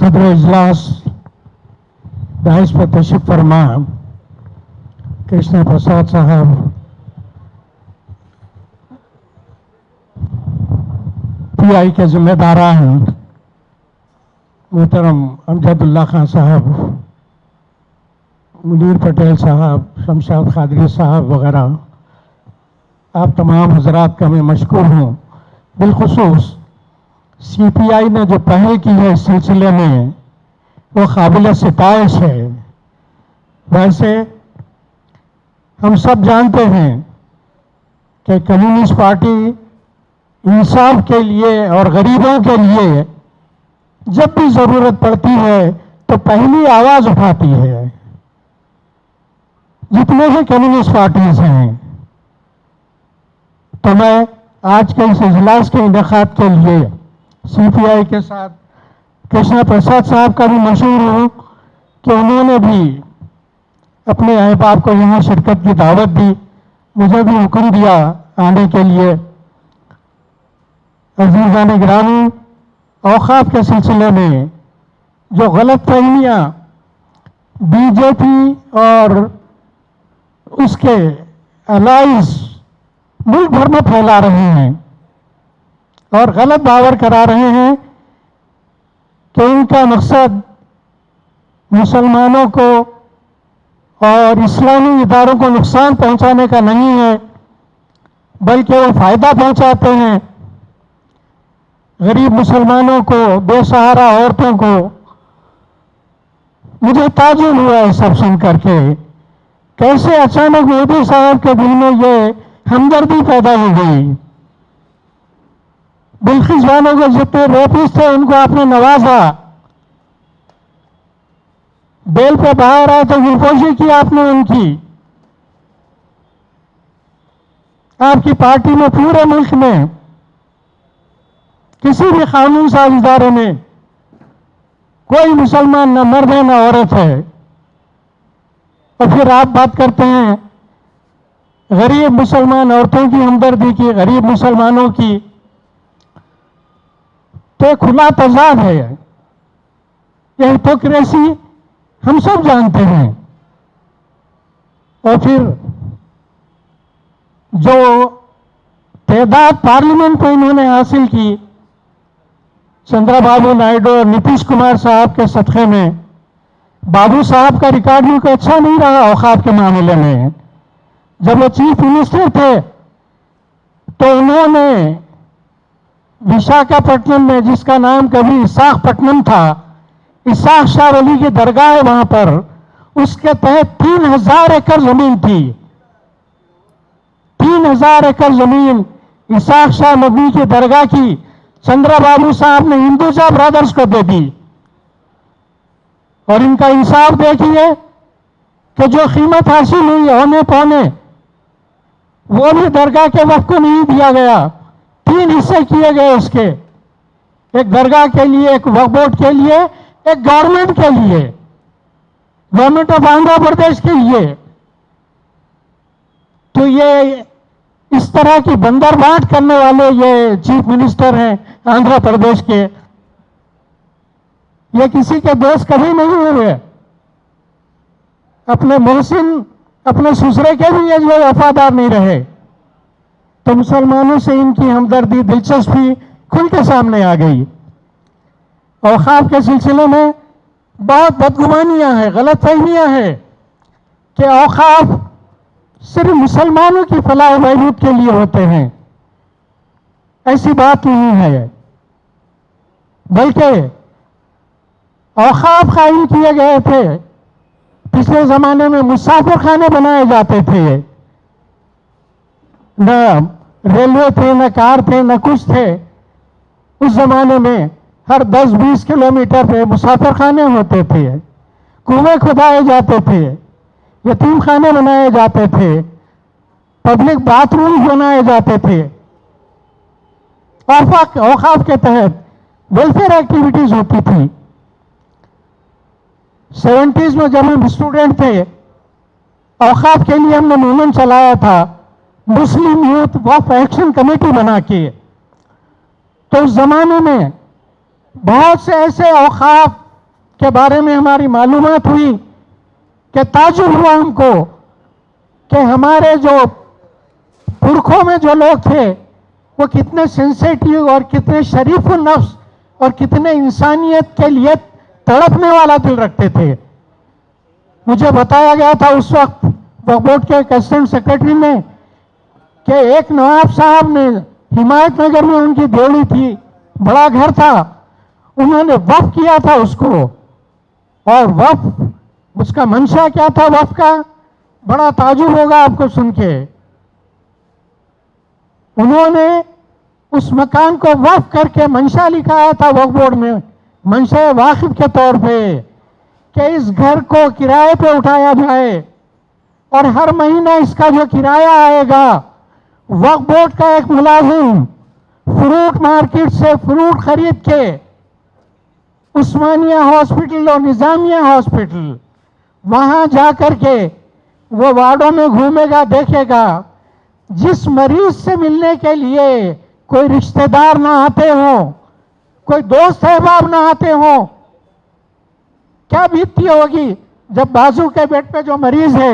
सदर इजलास डाइस पर तशरीफ फरमा कृष्णा प्रसाद साहब, पीआई के जिम्मेदारान मोहतरम अमजदुल्ला खान साहब, मुनीर पटेल साहब, शमशाद कादरी साहब वगैरह, आप तमाम हजरात का मैं मशकूर हूँ। बिलखुसूस सीपीआई ने जो पहल की है इस सिलसिले में वो काबिल सिताइश है। वैसे हम सब जानते हैं कि कम्युनिस्ट पार्टी इंसाफ के लिए और गरीबों के लिए जब भी ज़रूरत पड़ती है तो पहली आवाज़ उठाती है। जितने भी कम्युनिस्ट पार्टीज हैं, तो मैं आज के इस इजलास के इनेकाद के लिए सीपीआई के साथ कृष्णा प्रसाद साहब का भी मशहूर हूँ कि उन्होंने भी अपने अहबाब को यहाँ शिरकत की दावत दी, मुझे भी हुक्म दिया आने के लिए। अज़ीज़ान गिरामी, औक़ाफ़ के सिलसिले में जो गलत फहमियाँ बीजेपी और उसके अलाइज मुल्क भर में फैला रहे हैं और गलत दावर करा रहे हैं कि उनका मकसद मुसलमानों को और इस्लामी इदारों को नुकसान पहुंचाने का नहीं है, बल्कि वो फ़ायदा पहुंचाते हैं गरीब मुसलमानों को, बेसहारा औरतों को। मुझे ताज्जुब हुआ है सब सुन करके, कैसे अचानक मोदी साहब के दिल में ये हमदर्दी पैदा हो गई। बिल्किस बानो के जितने रेपिस्ट थे उनको आपने नवाजा, बेल पे बाहर आए तो गुलपोशी की आपने उनकी। आपकी पार्टी में पूरे मुल्क में किसी भी कानून साज इदारे में कोई मुसलमान न मर्द है न औरत है, और फिर आप बात करते हैं गरीब मुसलमान औरतों की हमदर्दी की, गरीब मुसलमानों की। तो खुला तजाद है, यह हिपोक्रेसी हम सब जानते हैं। और फिर जो तादाद पार्लियामेंट में इन्होंने हासिल की चंद्रबाबू नायडू और नीतीश कुमार साहब के सदक़े में, बाबू साहब का रिकॉर्ड भी कोई अच्छा नहीं रहा औक़ाफ़ के मामले में। जब वो चीफ मिनिस्टर थे तो उन्होंने विशाखापट्टनम में, जिसका नाम कभी इसाकपट्टनम था, इसाक शाह वली की दरगाह है वहां पर, उसके तहत 3000 एकड़ जमीन थी। 3000 एकड़ जमीन इसाक शाह नबी की दरगाह की चंद्रबाबू साहब ने हिंदुजा ब्रदर्स को दे दी। और इनका इंसाफ देखिए कि जो कीमत हासिल हुई होने पौने, वो भी दरगाह के वक्त को नहीं दिया गया। 3 हिस्से किए गए उसके, एक दरगाह के लिए, एक वक्फ बोर्ड के लिए, एक गवर्नमेंट के लिए, गवर्नमेंट ऑफ आंध्र प्रदेश के लिए। तो ये इस तरह की बंदरबाट करने वाले ये चीफ मिनिस्टर हैं आंध्र प्रदेश के, ये किसी के दोस्त कभी नहीं हुए। अपने मोहसिन, अपने ससुरे के भी ये जो वफादार नहीं रहे। तो मुसलमानों से इनकी हमदर्दी, दिलचस्पी खुल के सामने आ गई। औक़ाफ़ के सिलसिले में बहुत बदगुमानियां हैं, गलत फहमियां हैं कि औक़ाफ़ सिर्फ मुसलमानों की फलाह बहबूद के लिए होते हैं। ऐसी बात नहीं है, बल्कि औक़ाफ़ कायम किए गए थे। पिछले ज़माने में मुसाफिर खाने बनाए जाते थे, न रेलवे थे, न कार थे, न कुछ थे। उस ज़माने में हर 10-20 किलोमीटर पे मुसाफिर खाने होते थे, कुएं खुदाए जाते थे, यतीम खाने बनाए जाते थे, पब्लिक बाथरूम बनाए जाते थे। औक़ाफ़ के तहत वेलफेयर एक्टिविटीज होती थी। 70s में जब हम स्टूडेंट थे, औक़ाफ़ के लिए हमने मूवमेंट चलाया था, मुस्लिम यूथ वक्फ एक्शन कमेटी बना के। तो उस जमाने में बहुत से ऐसे औक़ाफ़ के बारे में हमारी मालूमात हुई कि ताजुब हुआ हमको कि हमारे जो पुरखों में जो लोग थे वो कितने सेंसिटिव और कितने शरीफ नफ्स और कितने इंसानियत के लिए तड़पने वाला दिल रखते थे। मुझे बताया गया था उस वक्त वक्फ बोर्ड के एक असिस्टेंट सेक्रेटरी ने कि एक नवाब साहब ने हिमायत नगर में उनकी देवड़ी थी, बड़ा घर था, उन्होंने वक्फ किया था उसको, और वक्फ उसका मंशा क्या था वक्फ का, बड़ा ताजुब होगा आपको सुन के। उन्होंने उस मकान को वक्फ करके मंशा लिखाया था वक्फ बोर्ड में, मंशा वाकिफ के तौर पे, कि इस घर को किराए पे उठाया जाए और हर महीना इसका जो किराया आएगा वक्फ बोर्ड का एक मुलाजिम फ्रूट मार्केट से फ्रूट खरीद के उस्मानिया हॉस्पिटल और निजामिया हॉस्पिटल वहां जाकर के वो वार्डों में घूमेगा, देखेगा, जिस मरीज से मिलने के लिए कोई रिश्तेदार ना आते हो, कोई दोस्त अहबाब ना आते हो, क्या बीतती होगी जब बाजू के बेड पे जो मरीज है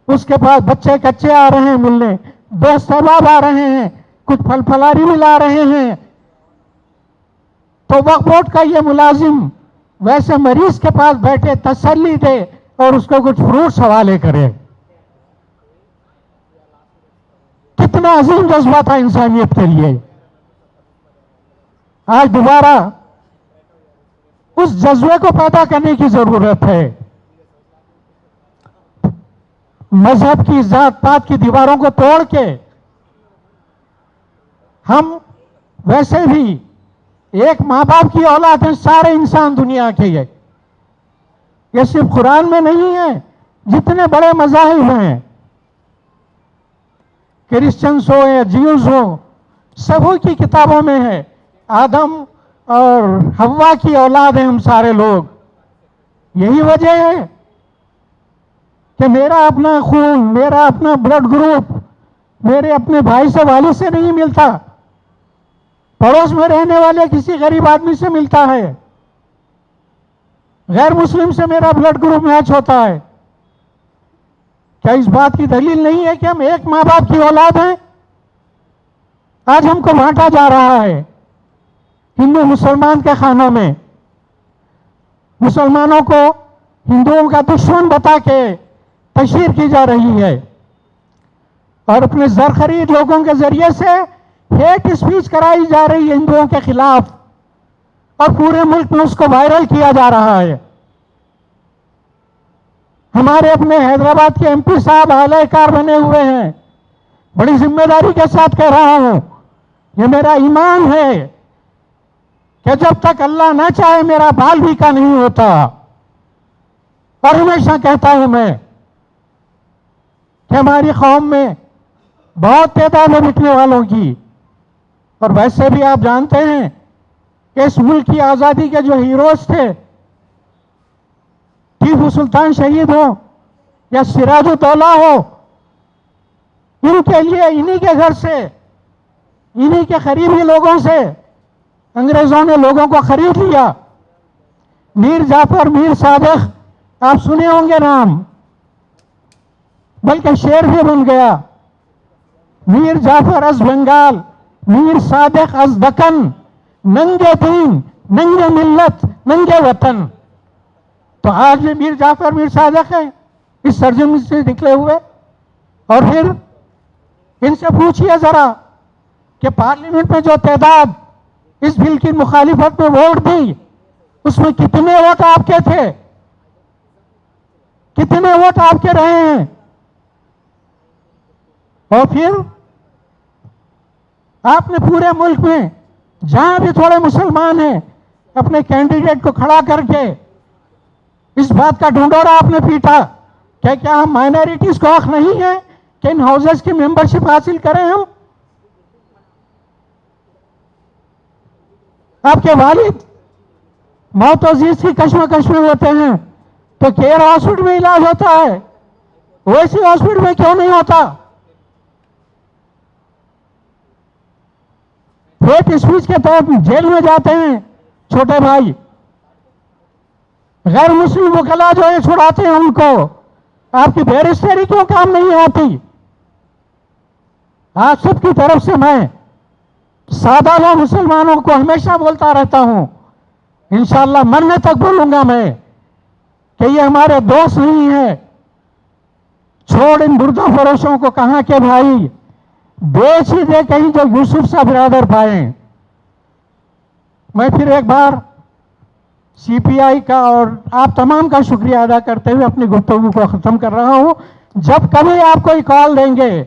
उसके पास बच्चे कच्चे आ रहे हैं मिलने, दोस्त अहबाब आ रहे हैं, कुछ फल फलारी भी ला रहे हैं, तो वक्फ बोर्ड का ये मुलाजिम वैसे मरीज के पास बैठे तसल्ली दे और उसको कुछ फ्रूट्स हवाले करे। कितना अजीम जज्बा था इंसानियत के लिए। आज दोबारा उस जज्बे को पैदा करने की जरूरत है। मजहब की, जात पात की दीवारों को तोड़ के हम वैसे भी एक माँ बाप की औलाद है, सारे इंसान दुनिया के। ये सिर्फ कुरान में नहीं है, जितने बड़े मज़ाहिब हैं, क्रिश्चियंस हो या ज्यूज हो, सबों की किताबों में है, आदम और हव्वा की औलाद हैं हम सारे लोग। यही वजह है कि मेरा अपना खून, मेरा अपना ब्लड ग्रुप मेरे अपने भाई से, वालिद से नहीं मिलता, पड़ोस में रहने वाले किसी गरीब आदमी से मिलता है, गैर मुस्लिम से मेरा ब्लड ग्रुप मैच होता है। क्या इस बात की दलील नहीं है कि हम एक माँ बाप की औलाद हैं? आज हमको बांटा जा रहा है हिंदू मुसलमान के खानों में, मुसलमानों को हिंदुओं का दुश्मन बता के तशहीर की जा रही है और अपने जर खरीद लोगों के जरिए से हेट स्पीच कराई जा रही है हिंदुओं के खिलाफ और पूरे मुल्क में उसको वायरल किया जा रहा है। हमारे अपने हैदराबाद के एमपी साहब आलयकार बने हुए हैं। बड़ी जिम्मेदारी के साथ कह रहा हूं, यह मेरा ईमान है कि जब तक अल्लाह ना चाहे मेरा बाल भी का नहीं होता। और हमेशा कहता हूं मैं कि हमारी कौम में बहुत तादाद है बिकने वालों की, और वैसे भी आप जानते हैं कि इस मुल्क की आज़ादी के जो हीरोज थे, टीपू सुल्तान शहीद हो या सिराजुद्दौला हो, इनके लिए इन्हीं के घर से, इन्हीं के करीबी लोगों से अंग्रेजों ने लोगों को खरीद लिया। मीर जाफर, मीर सादिक, आप सुने होंगे नाम, बल्कि शेर भी बन गया। मीर जाफर अज बंगाल, मीर सादिक अज दक्कन, नंगे दीन, नंगे मिल्लत, नंगे वतन। तो आज भी मीर जाफर, मीर सादिक है इस सरजमी से निकले हुए। और फिर इनसे पूछिए जरा कि पार्लियामेंट में जो तादाद इस बिल की मुखालिफत में वोट दी, उसमें कितने वोट आपके थे, कितने वोट आपके रहे हैं? और फिर आपने पूरे मुल्क में जहां भी थोड़े मुसलमान हैं, अपने कैंडिडेट को खड़ा करके इस बात का ढंढोरा आपने पीटा कि क्या हम माइनॉरिटीज को हक नहीं है कि इन हाउसेस की मेंबरशिप हासिल करें हम? आपके वालिद मौत अजीज की कश्मकश में होते हैं तो केयर हॉस्पिटल में इलाज होता है, वैसी हॉस्पिटल में क्यों नहीं होता? हेट स्पीच के तहत जेल में जाते हैं छोटे भाई, गैर मुस्लिम वकला जो है छुड़ाते हैं उनको, आपकी बैरिस्टरी क्यों काम नहीं आती? आप सबकी तरफ से मैं सादा मुसलमानों को हमेशा बोलता रहता हूं, इंशाअल्लाह मरने तक बोलूंगा मैं कि ये हमारे दोस्त नहीं है। छोड़ इन बुर्दा फरोशों को, कहां के भाई, बेच ही दे कहीं जो यूसुफ सा बिरादर पाए। मैं फिर एक बार सीपीआई का और आप तमाम का शुक्रिया अदा करते हुए अपनी गुफ्तगू को ख़त्म कर रहा हूं। जब कभी आप कोई कॉल देंगे,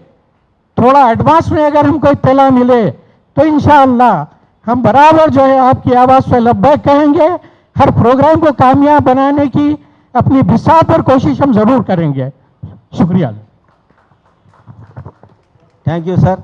थोड़ा एडवांस में अगर हमको इत्तला मिले तो इंशाअल्लाह हम बराबर जो है आपकी आवाज़ पे लब्बैक कहेंगे। हर प्रोग्राम को कामयाब बनाने की अपनी बिसात पर कोशिश हम ज़रूर करेंगे। शुक्रिया। Thank you sir.